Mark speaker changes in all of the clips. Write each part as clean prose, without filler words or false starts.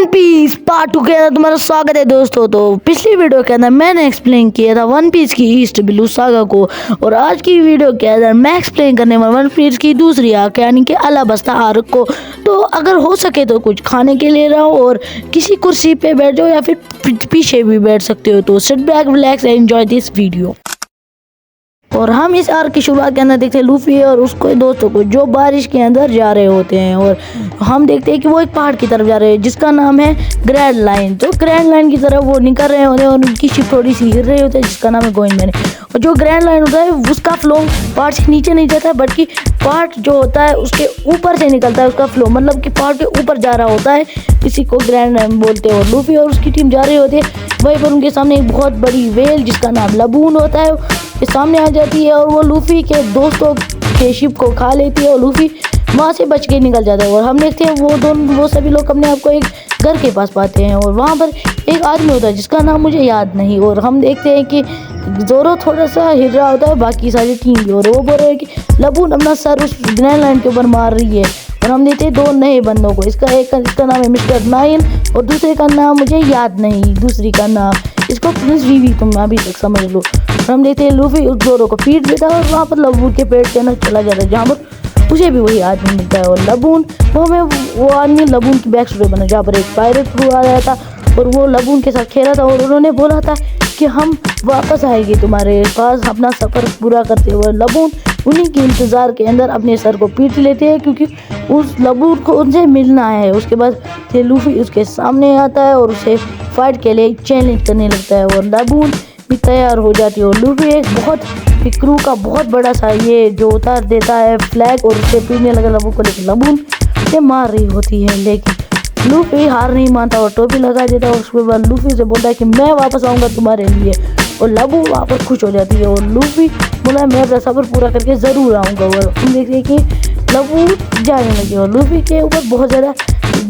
Speaker 1: One piece part 2 के अंदर तुम्हारा स्वागत है दोस्तों। तो पिछली वीडियो के अंदर मैंने एक्सप्लेन किया था वन पीस की ईस्ट ब्लू सागा को, और आज की वीडियो के अंदर मैं एक्सप्लेन करने वाला वन पीस की दूसरी आर्क यानी कि अलाबास्ता आर्क को। तो अगर हो सके तो कुछ खाने के लिए रहो और किसी कुर्सी पे बैठ जाओ या फिर पीछे भी बैठ सकते हो। तो sit back, relax and enjoy this video. और हम इस आर्क की शुरुआत के अंदर देखते हैं लूफी और उसके दोस्तों को जो बारिश के अंदर जा रहे होते हैं, और हम देखते हैं कि वो एक पहाड़ की तरफ जा रहे हैं जिसका नाम है ग्रैंड लाइन। तो ग्रैंड लाइन की तरफ वो निकल रहे होते हैं और उनकी शिप थोड़ी सी हिल रही होती है जिसका नाम है गोइंग मैन। और जो ग्रैंड लाइन होता है उसका फ्लो पहाड़ से नीचे नहीं जाता है बल्कि पहाड़ जो होता है उसके ऊपर से निकलता है उसका फ्लो, मतलब कि पहाड़ के ऊपर जा रहा होता है, इसी को ग्रैंड लाइन बोलते हैं। और लूफी और उसकी टीम जा रही होती है, वहीं पर उनके सामने एक बहुत बड़ी वेल जिसका नाम लबून होता है के सामने आ जाती है और वो लूफी के दोस्तों के शिप को खा लेती है और लूफी वहाँ से बच के निकल जाता है। और हम देखते हैं वो सभी लोग अपने आप को एक घर के पास पाते हैं और वहाँ पर एक आदमी होता है जिसका नाम मुझे याद नहीं, और हम देखते हैं कि जोरो थोड़ा सा हिल रहा होता है, बाकी सारी टीम भी, और वो बोल रहे हैं कि लबून अपना सर उस ग्रैंड लाइन के ऊपर मार रही है। और हम देखते हैं दो नए बंदों को, इसका नाम है मिस्टर 9 और दूसरे का नाम मुझे याद नहीं, दूसरी का नाम इसको प्रिंस वीवी तुम अभी तक समझ लो। और हम देखते हैं लूफी उस जोरो को पीट देता है और वहाँ पर लबून के पेट के अंदर चला जाता है जहाँ पर उसे भी वही आदमी मिलता है। और लबून वो आदमी लबून की बैक स्टोरी बना जहाँ पर एक पायरेट क्रू आ रहा था और वो लबून के साथ खेला था और उन्होंने बोला था कि हम वापस आएंगे तुम्हारे पास अपना सफ़र पूरा करते हुए। लबून उन्हीं के इंतज़ार के अंदर अपने सर को पीट लेते हैं क्योंकि उस लबून को उनसे मिलना है। उसके बाद फिर लूफी उसके सामने आता है और उसे फाइट के लिए चैलेंज करने लगता है और लबून भी तैयार हो जाती है। और लूफी एक क्रू का बहुत बड़ा सा ये जो उतार देता है फ्लैग और उसे पीटने लगा लबून को, लेकिन लबून से मार रही होती है, लेकिन लूफी हार नहीं मानता और टोपी लगा देता है। और उसके बाद लूफी से बोलता है कि मैं वापस आऊँगा तुम्हारे लिए, और लबू वहाँ पर खुश हो जाती है और लूफी बोला मैं अपना सफ़र पूरा करके ज़रूर आऊँगा। और हम देखते हैं कि लबू जाने लगे और लूफी के ऊपर बहुत ज़्यादा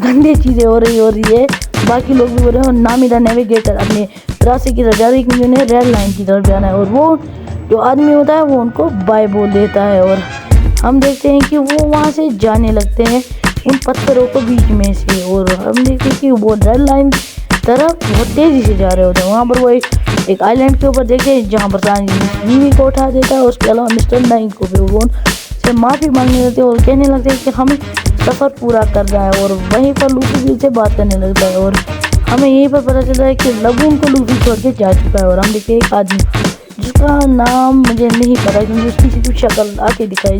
Speaker 1: गंदी चीज़ें हो रही है। बाकी लोग भी बोल रहे हैं और नामिदा नेविगेटर अपने रास्ते की तरफ जा रही है क्योंकि उन्हें रेड लाइन की तरफ जाना है, और वो जो आदमी होता है वो उनको बाय बोल देता है। और हम देखते हैं कि वो वहाँ से जाने लगते हैं उन पत्थरों को बीच में से, और हम देखते हैं कि वो रेड लाइन तरफ बहुत तेज़ी से जा रहे होते हैं। वहाँ पर वो एक आइलैंड के ऊपर देखे जहाँ पर वीवी को उठा देता है, उसके अलावा मिस्टर 9 को भी वो से माफ़ी मांगने लगते हैं और कहने लगते हैं कि हमें सफ़र पूरा कर रहा है। और वहीं पर लूफी भी से बात करने लगता है और हमें यहीं पर पता चलता है कि लबून को लूफी छोड़ के जा चुका है। और हम देखते हैं एक आदमी जिसका नाम मुझे नहीं पता क्योंकि उसकी कुछ शक्ल आके दिखाई,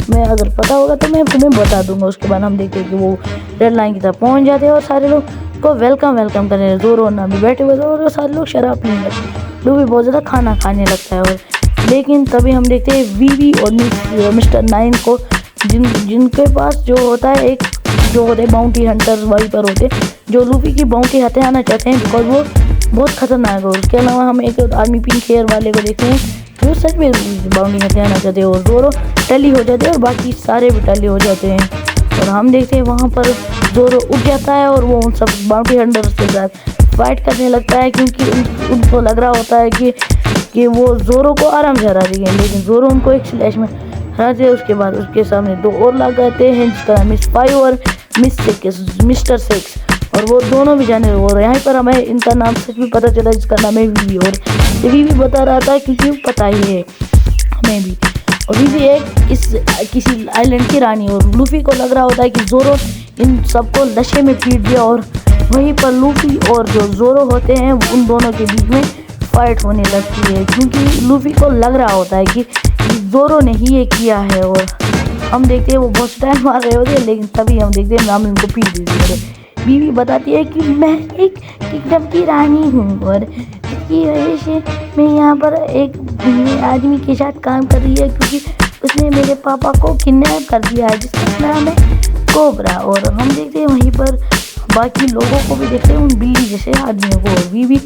Speaker 1: मैं अगर पता होगा तो मैं तुम्हें बता दूंगा। उसके बाद हम देखते हैं कि वो रेड लाइन की तरफ पहुंच जाते हैं और सारे लोग को वेलकम करने जोरो ना भी बैठे हुए थे और सारे लोग शराब पीने लगते। लूफी बहुत ज़्यादा खाना खाने लगता है, और लेकिन तभी हम देखते हैं वीवी और मिस्टर 9 को जिनके पास जो होता है एक जो होते हैं बाउंटी हंटर्स वहीं पर होते जो लूफी की बाउंटी हथियाना चाहते हैं बिकॉज वो बहुत खतरनाक है। उसके अलावा हम एक आर्मी पिंक हेयर वाले को देखते हैं जो सच में बाउंटी हथियाना चाहते हैं और जोरो टली हो जाते हैं और बाकी सारे भी टली हो जाते हैं। और हम देखते हैं वहाँ पर जोरो उठ जाता है और वो उन सब बाउंटी हंटर्स के साथ फाइट करने लगता है क्योंकि उनको लग रहा होता है कि वो जोरो को आराम से हरा देंगे, लेकिन जोरो उनको एक स्लैश में हराते हैं। उसके बाद उसके सामने दो और लगाते हैं जिसका नाम मिस 5 और मिस्टर 6, और वो दोनों भी जाने और यहाँ पर हमें इनका नाम सच में पता चला जिसका नाम है वीवी। और वीवी भी बता रहा था क्योंकि पता ही है हमें भी, और वीवी एक किसी आइलैंड की रानी, और लूफी को लग रहा होता है कि जोरो इन सबको नशे में पीट दिया। और वहीं पर लूफी और जो जोरो होते हैं उन दोनों के बीच में फाइट होने लगती है क्योंकि लूफी को लग रहा होता है कि जोरो ने ही ये किया है। और हम देखते हैं वो बहुत स्टाइल मार रहे होते हैं, लेकिन तभी हम देखते हैं नाम इनको पीट देती है। बीवी बताती है कि मैं एक किंगडम की रानी हूँ और इसकी वजह से मैं यहाँ पर एक आदमी के साथ काम कर रही है क्योंकि उसने मेरे पापा को किडनैप कर दिया है जिसका नाम है कोबरा। और हम देखते हैं वहीं पर बाकी लोगों को भी देखते हैं उन बिल्ली जैसे आदमियों को, और बीवी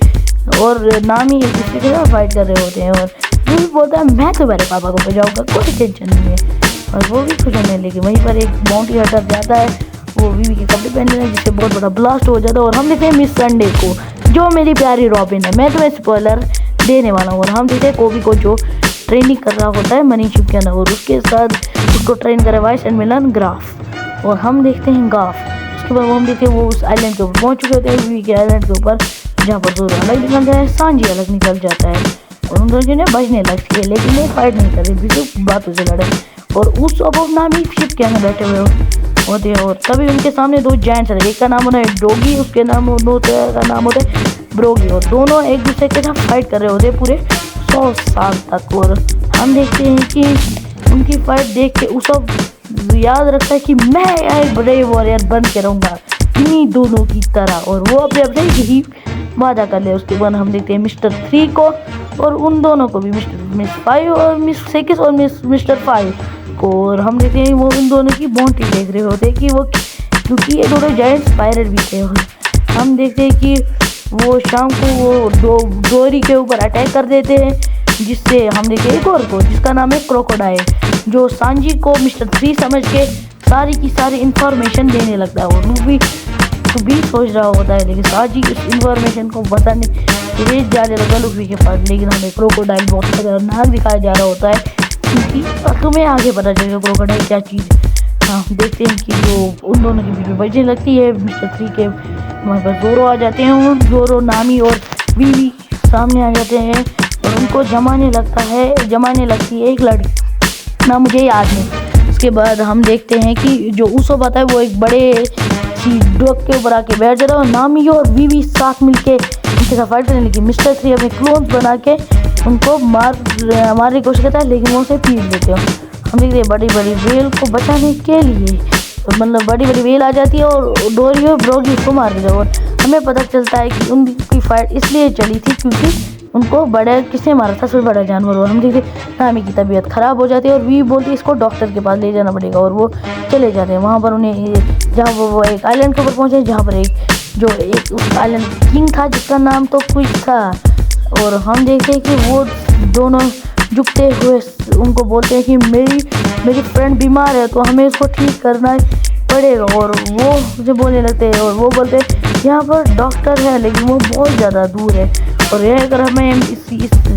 Speaker 1: और नामी एक दूसरे के साथ फाइट कर रहे होते हैं। और वो भी बोलता है मैं तुम्हारे पापा को बचाऊंगा, कोई टेंशन नहीं है, और वो भी खुश होने लगी। वहीं पर एक बाउंटी हंटर जाता है, वो वीवी के कपड़े पहन रहे हैं जिससे बहुत बड़ा ब्लास्ट हो जाता है। और हम देखते हैं मिस संडे को जो मेरी प्यारी रॉबिन है, मैं तुम्हें स्पॉइलर देने वाला हूँ। और हम देखते हैं कोबी को जो ट्रेनिंग कर रहा होता है मनी शिप के अंदर, और उसके साथ उसको ट्रेन करे वाइस एडमिरल ग्राफ। और हम देखते हैं गाफ उसके बाद वो हम देखते हैं वो उस आइलैंड के ऊपर पहुंच चुके होते हैं, वीवी के आइलैंड के ऊपर, जहाँ पर जोरो अलग निकल जाए, सांजी अलग निकल जाता है और उन दोनों ने बचने लगती है, लेकिन ये फाइट नहीं कर रही थी, बातों से लड़े और उस अब नामी शिप के अंदर बैठे हुए होते हैं। और तभी उनके सामने दो जायंट्स है, एक का नाम होता है डोगी, उसके नाम का नाम होता है ब्रोगी, और दोनों एक दूसरे के साथ फाइट कर रहे होते हैं पूरे 100 साल तक। और हम देखते हैं कि उनकी फाइट देख के उसब याद रखता है कि मैं एक बड़े वॉरियर बन के रहूँगा इन्हीं दोनों की तरह, और वो अपने अपने यही वादा कर ले। उसके बाद हम देखते हैं मिस्टर 3 को और उन दोनों को भी, मिस 5 और मिस 6 और मिस्टर 5 को, और हम देखते हैं वो उन दोनों की बॉन्टी देख रहे होते हैं कि वो, क्योंकि ये दोनों जायंट्स पायरेट भी थे। हम देखते हैं कि वो शाम को वो डोरी के ऊपर अटैक कर देते हैं, जिससे हम देखते हैं एक और को जिसका नाम है क्रोकोडाइल, जो सांजी को मिस्टर 3 समझ के सारी की सारी इंफॉर्मेशन देने लगता है। और लूफी तो भी सोच रहा होता है, लेकिन सांजी उस इंफॉर्मेशन को बताने के लिए जाने लगा लूफी के पास, लेकिन हमें क्रोकोडाइल बहुत खतरनाक दिखाया जा रहा होता है, क्योंकि तुम्हें आगे पता चलेगा क्रोकोडाइल क्या चीज़ है। हाँ, देखते हैं कि जो उन दोनों के बीच में बजने लगती है, मिस्टर 3 के वहाँ पर जोरो आ जाते हैं और जोरो, नामी और वीवी सामने आ जाते हैं और उनको जमाने लगती है एक लड़की, ना मुझे याद नहीं। उसके बाद हम देखते हैं कि जो उसोब आता है वो एक बड़े सी डॉग के ऊपर आके बैठ जाता है और नामी और वीवी साथ मिलके उनके साथ फाइट करने लगी। मिस्टर 3 अपने क्लोन्स बना के उनको मारने की कोशिश करता है, लेकिन वो उसे पीट देते हैं। हम देखते हैं बड़ी बड़ी वेल को बचाने के लिए, मतलब बड़ी बड़ी वेल आ जाती है और डोरी और ब्रोगी उसको मार देते हैं। और हमें पता चलता है कि उनकी फाइट इसलिए चली थी क्योंकि उनको बड़ा किसने मारा था, सबसे बड़ा जानवर। और हम देखते नामी की तबीयत ख़राब हो जाती है और वी बोलती है इसको डॉक्टर के पास ले जाना पड़ेगा, और वो चले जाते हैं वहाँ पर। उन्हें जहाँ वो एक आइलैंड के ऊपर पहुँचे, जहाँ पर एक उस आइलैंड किंग था जिसका नाम तो कुछ था, और हम देखते हैं कि वो दोनों झुकते हुए उनको बोलते हैं कि मेरी फ्रेंड बीमार है तो हमें इसको ठीक करना पड़ेगा। और वो मुझे बोलने लगते हैं और वो बोलते हैं यहाँ पर डॉक्टर है लेकिन वो बहुत ज़्यादा दूर है, और यह अगर हमें इस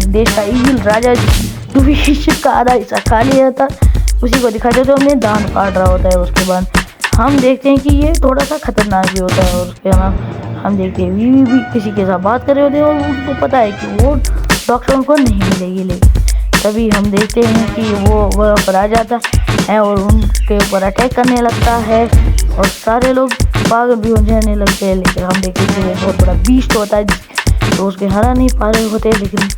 Speaker 1: देश का ईविल राजा जो भी शिप का आधा हिस्सा खा लिया था उसी को दिखा देते, तो हमें दान काट रहा होता है। उसके बाद हम देखते हैं कि ये थोड़ा सा खतरनाक भी होता है, और उसके बाद हम देखते हैं वीवी भी किसी के साथ बात कर रहे होते हैं और उनको पता है कि वो डॉक्टर उनको नहीं मिलेगी, लेकिन तभी हम देखते हैं कि वो वहाँ पर आ जाता है और उनके ऊपर अटैक करने लगता है और सारे लोग पागल भी हो जाने लगते हैं। लेकिन हम देखते हैं कि वो बहुत बड़ा बीस्ट होता है तो उसके हरा नहीं पा रहे होते, लेकिन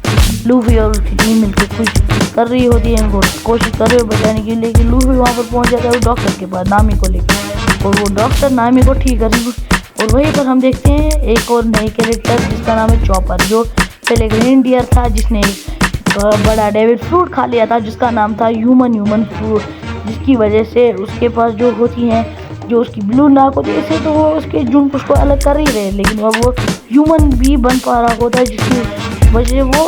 Speaker 1: लूफी और उसकी टीम मिलकर कुछ कर रही होती है, उनको कोशिश कर रहे हो बचाने की। लेकिन लूफी वहाँ पर पहुँच जाता है डॉक्टर के पास नामी को लेकर, और वो डॉक्टर नामी को ठीक कर रही। और वहीं पर हम देखते हैं एक और नई कैरेक्टर जिसका नाम है चॉपर, जो पहले रेनडियर था जिसने बड़ा डेविड फ्रूट खा लिया था जिसका नाम था ह्यूमन फ्रूट, जिसकी वजह से उसके पास जो होती हैं जो उसकी ब्लू नाक होती है, इससे तो वो उसके जुम्प उसको अलग कर ही रहे, लेकिन अब वो ह्यूमन भी बन पा रहा होता है, जिसकी वजह से वो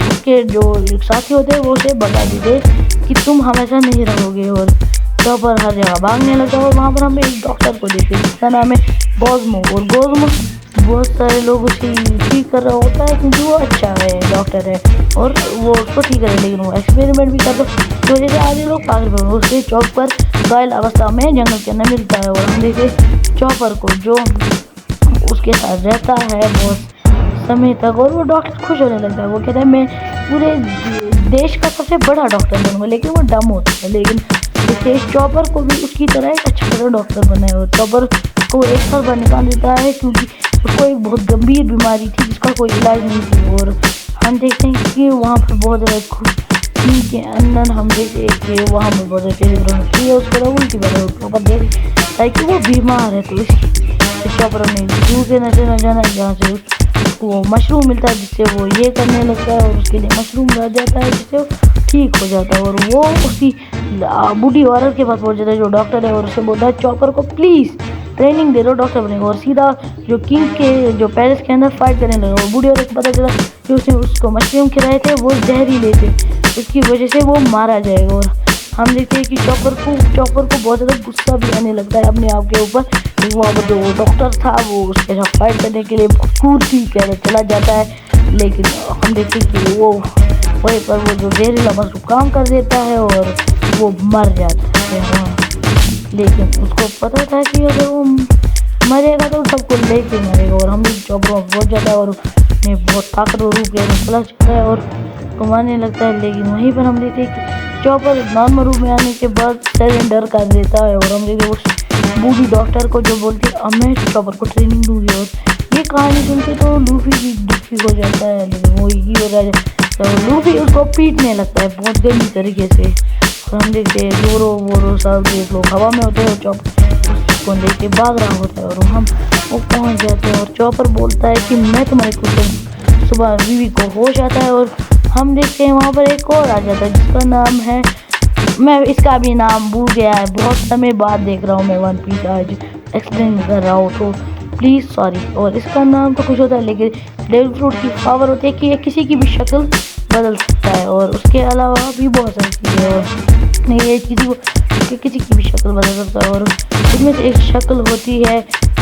Speaker 1: उसके जो साथी होते हैं वो उसे बता देते कि तुम हमेशा नहीं रहोगे। और चॉपर हर जगह भागने लगा और वहाँ पर हम एक डॉक्टर को देखते हैं जिसका नाम है गोज़मो, और गोज़मो बहुत सारे लोग उसे ठीक कर रहा होता है क्योंकि वो अच्छा है डॉक्टर है और वो उसको ठीक करे, लेकिन वो एक्सपेरिमेंट भी करता है तो वजह से आधे लोग पागल बन उसके चॉपर घायल अवस्था में जंगल के अंदर मिलता है। और हम देखे चॉपर को जो उसके साथ रहता है बहुत समय तक, और वो डॉक्टर खुश होने लगता है। वो कहता है मैं पूरे देश का सबसे बड़ा डॉक्टर बनूंगा, लेकिन वो डम होता है। लेकिन इस चॉपर को भी उसकी तरह एक अच्छा डॉक्टर बना है, और चॉपर को एक साल बार निकाल देता है क्योंकि उसको एक बहुत गंभीर बीमारी थी जिसका कोई इलाज नहीं थी। और हम देखते हैं कि वहाँ पर बहुत ज़्यादा के अंदर हम देखते हैं कि वहाँ पर बहुत ज़्यादा उसको उल्टी बने ऊपर देख ताकि वो बीमार है, तो इस चॉपर में जू के न जाना जहाँ से उसको मशरूम मिलता है जिससे वो ये करने लगता है और उसके लिए मशरूम रह जाता है जिससे वो ठीक हो जाता है। और वो उसी बूढ़ी औरत के पास पहुँच जाता है जो डॉक्टर है और उससे बोलता है चॉपर को प्लीज़ ट्रेनिंग दे दो डॉक्टर बनेगा, और सीधा जो किंग के जो पैलेस के अंदर फाइट करने लगा। और बूढ़ी औरत को पता चला कि उसने उसको मशरूम खिलाए थे वो जहरीले थे, उसकी वजह से वो मारा जाएगा। और हम देखते हैं कि चॉपर को बहुत ज़्यादा गुस्सा भी आने लगता है अपने आप के ऊपर। वहाँ पर जो डॉक्टर था वो उसके साथ फाइट करने के लिए कुर्सी के चला जाता है, लेकिन हम देखते हैं कि वो वहीं पर वो जो जहरीला मशरूम काम कर देता है और वो मर जाता है। लेकिन उसको पता था कि अगर वो मरेगा तो सबको लेके मरेगा। और हम भी चॉपर में पहुंच जाता है और उन्हें बहुत ताकतवर रूप लेने चला जाता है और घुमाने लगता है। लेकिन वहीं पर हम देखते हैं कि चॉपर नॉर्मल रूप में आने के बाद सरेंडर कर देता है। और हम देखते हैं उस बूढ़ी डॉक्टर को जो बोलती है अब मैं चॉपर को ट्रेनिंग दूंगी। और ये कहानी सुन के तो लूफी भी दुखी हो जाता है, लेकिन वो ही हो रहा है तो लूफी उसको पीटने लगता है बहुत गंदी तरीके से। और हम देखते हैं जोरो वोरो सब देख लोग हवा में होते हैं और चॉपर उसको देख के भाग रहा होता है। और हम वो पहुंच जाते हैं और चॉपर बोलता है कि मैं तुम्हारे कुछ सुबह बीवी को होश आता है। और हम देखते हैं वहाँ पर एक और आ जाता है जिसका नाम है, मैं इसका भी नाम भूल गया है, बहुत समय बाद देख रहा हूँ मैं वन पीस, आज एक्सप्लेन कर रहा हूँ तो प्लीज़ सॉरी। और इसका नाम तो कुछ होता है लेकिन डेविल फ्रूट की पावर होती है कि ये किसी की भी शक्ल बदल सकता है। और उसके अलावा भी बहुत सारी चीज़ें और नहीं ये किसी की भी शक्ल बदल सकता है। और इसमें से एक शक्ल होती है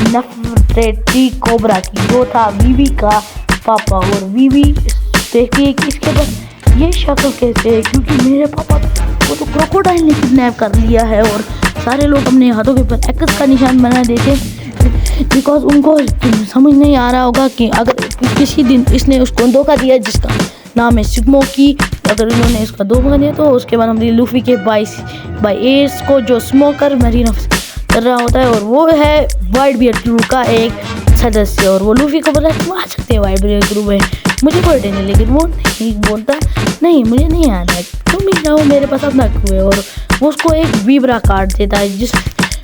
Speaker 1: नफरेटी कोबरा की, जो था वीवी का पापा। और वीवी देखती है कि इसके पास ये शक्ल कैसे है, क्योंकि मेरे पापा वो तो क्रोकोडाइल ने किडनैप कर लिया है। और सारे लोग अपने हाथों के ऊपर एक्स का निशान बना देते बिकॉज उनको समझ नहीं आ रहा होगा कि अगर किसी दिन इसने उसको धोखा दिया जिसका नाम है स्मोकी, अगर उन्होंने इसका धोखा दिया तो उसके बाद हम लूफी के बाई एस को जो स्मोकर मरीन कर रहा होता है और वो है वाइट बियर क्रू का एक सदस्य। और वो लूफी को बोला तुम आ सकते हैं वाइट बियर क्रू में, मुझे कोई टेंशन, लेकिन वो नहीं बोलता नहीं मुझे नहीं आना है, तुम भी जाओ मेरे पास अपना क्रू है। और वो उसको एक वीब्रा कार्ड देता है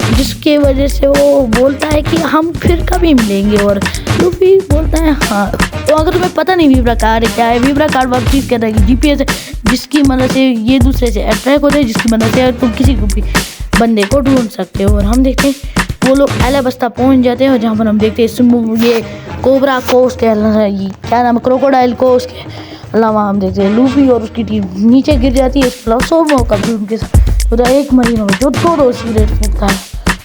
Speaker 1: जिसके वजह से वो बोलता है कि हम फिर कभी मिलेंगे। और लूफी बोलता है हाँ। तो अगर तुम्हें पता नहीं वीब्रा कार्ड क्या है, वीब्रा कार्ड वो चीज़ कहता है कि जीपीएस है जिसकी मदद से ये दूसरे से अट्रैक्ट होते हैं, जिसकी मदद से तुम किसी को भी बंदे को ढूंढ सकते हो। और हम देखते हैं वो लोग एलाबस्ता पहुंच जाते हैं और जहाँ पर हम देखते हैं ये कोबरा को उसके क्या नाम है क्रोकोडाइल को, उसके अलावा हम देखते हैं लूफी और उसकी टीम नीचे गिर जाती है। इसके अलावा सोमो का भी उनके साथ उधर एक मरीन हो जो दो सिगरेट फूकता है।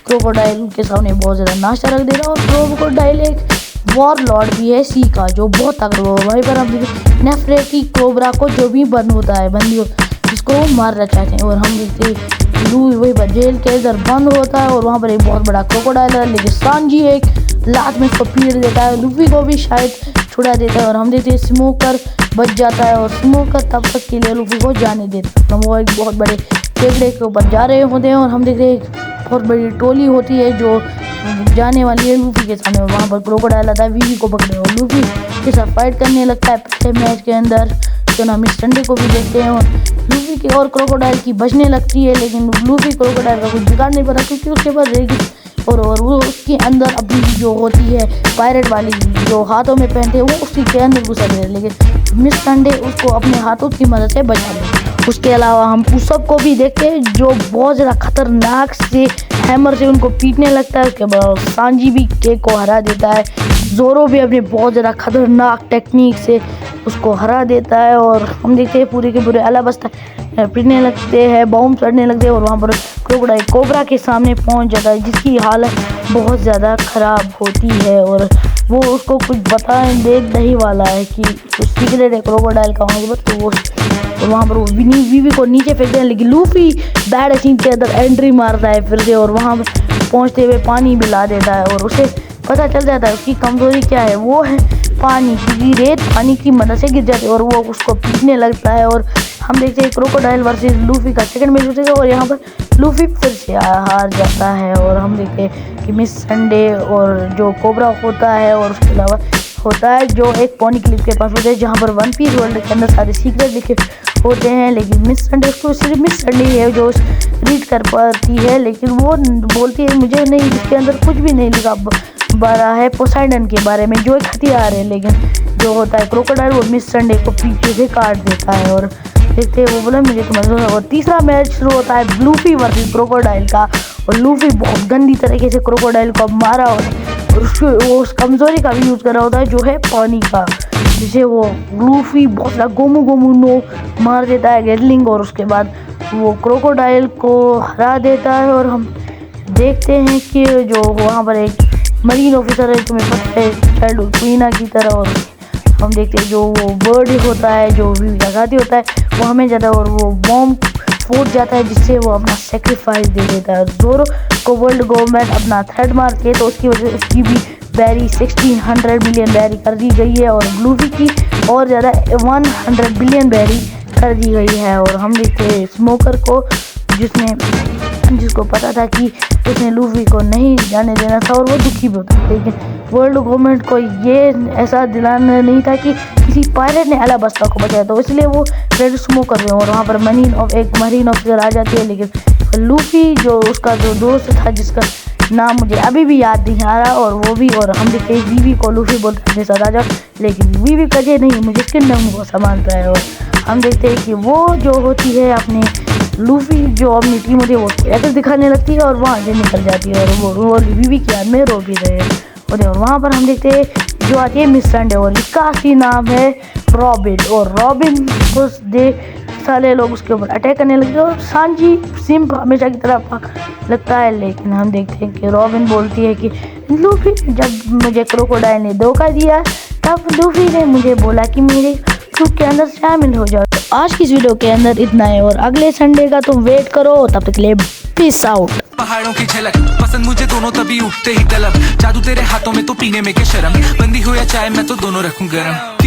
Speaker 1: क्रोकोडाइल उनके सामने बहुत ज़्यादा नाश्ता रख दे रहा है। और क्रोकोडाइल एक वॉर लॉर्ड भी है सी का जो बहुत ताकतवर है। वहीं पर हम देखते नेफ्रेटी कोबरा को जो भी बंद होता है बंदी जिसको वो मारना चाहते हैं। और हम देखते हैं लूई वहीं पर जेल के अंदर बंद होता है और वहाँ पर एक बहुत बड़ा क्रोकोडाइल है, लेकिन सांजी एक लात में उसको पीट देता है, लूफी को भी शायद छुड़ा देता है। और हम देखते हैं स्मोकर बच जाता है और स्मोकर तब तक के लिए लूफी को जाने देता है। वो एक बहुत बड़े टेबले के ऊपर जा रहे होते हैं और हम देखते हैं एक बहुत बड़ी टोली होती है जो जाने वाली है लूफी के सामने। वहाँ पर क्रोकोडाइल आता है वीवी को पकड़े और लूफी के साथ फाइट करने लगता है पिछले मैच के अंदर। तो ना मिस संडे को भी देखते हैं और लूफी की और क्रोकोडाइल की बचने लगती है, लेकिन लूफी क्रोकोडाइल का कुछ बिगाड़ नहीं पाता क्योंकि उसके पास रहेगी और वो उसके अंदर अपनी जो होती है पायरेट वाली जो हाथों में पहनते हैं वो उसी के अंदर घुसा दे, लेकिन मिस संडे उसको अपने हाथों की मदद से बचा ले। उसके अलावा हम उसब को भी देखते हैं जो बहुत ज़्यादा खतरनाक से हैमर से उनको पीटने लगता है। उसके बाद सांजी भी केक को हरा देता है, जोरो भी अपने बहुत ज़्यादा खतरनाक टेक्निक से उसको हरा देता है। और हम देखते हैं पूरे के पूरे अलाबस्ता पीटने लगते हैं, बॉम्ब चढ़ने लगते हैं और वहाँ पर क्रोकोडाइल कोबरा के सामने पहुँच जाता है जिसकी हालत बहुत ज़्यादा ख़राब होती है। और वो उसको कुछ बता दे नहीं वाला है कि कुछ सीक्रेट है क्रोकोडाइल का वहाँ पर। तो वो वहाँ पर वो वीवी को नीचे फेंकते हैं, लेकिन लूफी बैड सीन के अंदर एंट्री मारता है फिर से और वहाँ पर पहुँचते हुए पानी मिला देता है और उसे पता चल जाता है उसकी कमज़ोरी क्या है, वो है पानी, क्योंकि रेत पानी की मदद से गिर जाती है और वो उसको पीटने लगता है। और हम देखते हैं क्रोकोडाइल वर्सेस लूफी का सेकंड मैच होता है और यहाँ पर लूफी फिर से हार जाता है। और हम देखते हैं कि मिस संडे और जो कोबरा होता है और उसके अलावा होता है जो एक पोनी क्लिप के पास होता है जहाँ पर वन पीस वर्ल्ड के अंदर सारे सीक्रेट लिखे होते हैं, लेकिन मिस संडे उसको सिर्फ मिस संडे है जो रीड कर पाती है, लेकिन वो बोलती है मुझे नहीं, इसके अंदर कुछ भी नहीं लिखा बारा है पोसाइडन के बारे में जो एक हथियार है। लेकिन जो होता है क्रोकोडाइल वो मिस संडे को पीछे से काट देता है और देखते हैं वो बोला मुझे तो। और तीसरा मैच शुरू होता है लूफी वर्सेस क्रोकोडाइल का और लूफी बहुत गंदी तरीके से क्रोकोडाइल को मारा और वो उस कमज़ोरी का भी यूज़ कर रहा होता है जो है पानी का, जिसे वो लूफी बहुत ज़्यादा गोमू नो मार देता है गेटलिंग और उसके बाद वो क्रोकोडाइल को हरा देता है। और हम देखते हैं कि जो वहाँ पर एक मरीन ऑफिसर है तुम्हें पता है चाइल्डहुड क्वीना की तरह, और हम देखते हैं जो वो बर्ड होता है जो भी लगाती होता है वो हमें ज़्यादा और वो बॉम्ब फूट जाता है जिससे वो अपना सेक्रीफाइस दे देता है। जोरो उसको वर्ल्ड गवर्नमेंट अपना थ्रेड मारती है, तो उसकी वजह से उसकी भी बैरी 1600 मिलियन बैरी कर दी गई है और लूफी की और ज़्यादा 100 बिलियन बैरी कर दी गई है। और हम देखते हैं स्मोकर को, जिसको पता था कि उसने लूफी को नहीं जाने देना था और वो दुखी भी होता, लेकिन वर्ल्ड गवर्नमेंट को ये ऐसा दिलाना नहीं था कि किसी पायलट ने अलाबास्ता को बचाया, तो इसलिए वो रेड स्मोकर में और वहाँ पर एक मरीन ऑफिसर आ जाती है। लेकिन लूफी जो उसका जो दोस्त था, जिसका नाम मुझे अभी भी याद नहीं आ रहा, और वो भी, और हम देखते हैं वीवी को लूफी बोलते हैं अपने साथ आ जाओ, लेकिन वीवी कजे नहीं, मुझे किंगडम को संभालता है। और हम देखते हैं कि वो जो होती है अपने लूफी जो अपनी टीम होती है वो ऐसे दिखाने लगती है और वहाँ से निकल जाती है, और वो वीवी की याद में रो भी रहे होते हैं। और वहाँ पर हम देखते हैं जो आती है मिस संडे, और इसका असली नाम है रॉबिन, और रॉबिन को देख सारे लोग उसके ऊपर अटैक करने लगे और सांजी सिम्प हमेशा की तरह लगता है। लेकिन हम देखते हैं कि रॉबिन बोलती है कि लूफी, जब मुझे क्रोकोडाइल ने धोखा दिया तब लूफी ने मुझे बोला कि मेरे ग्रुप के अंदर शामिल हो जाओ। तो आज की इस वीडियो के अंदर इतना है, और अगले संडे का तुम वेट करो, तब तक के लिए पीस आउट।
Speaker 2: पहाड़ों की झलक पसंद मुझे दोनों, तभी उठते ही तलब, जादू तेरे हाथों में तो पीने में क्या शर्म, बंदी हो या चाय मैं तो दोनों रखूं गरम।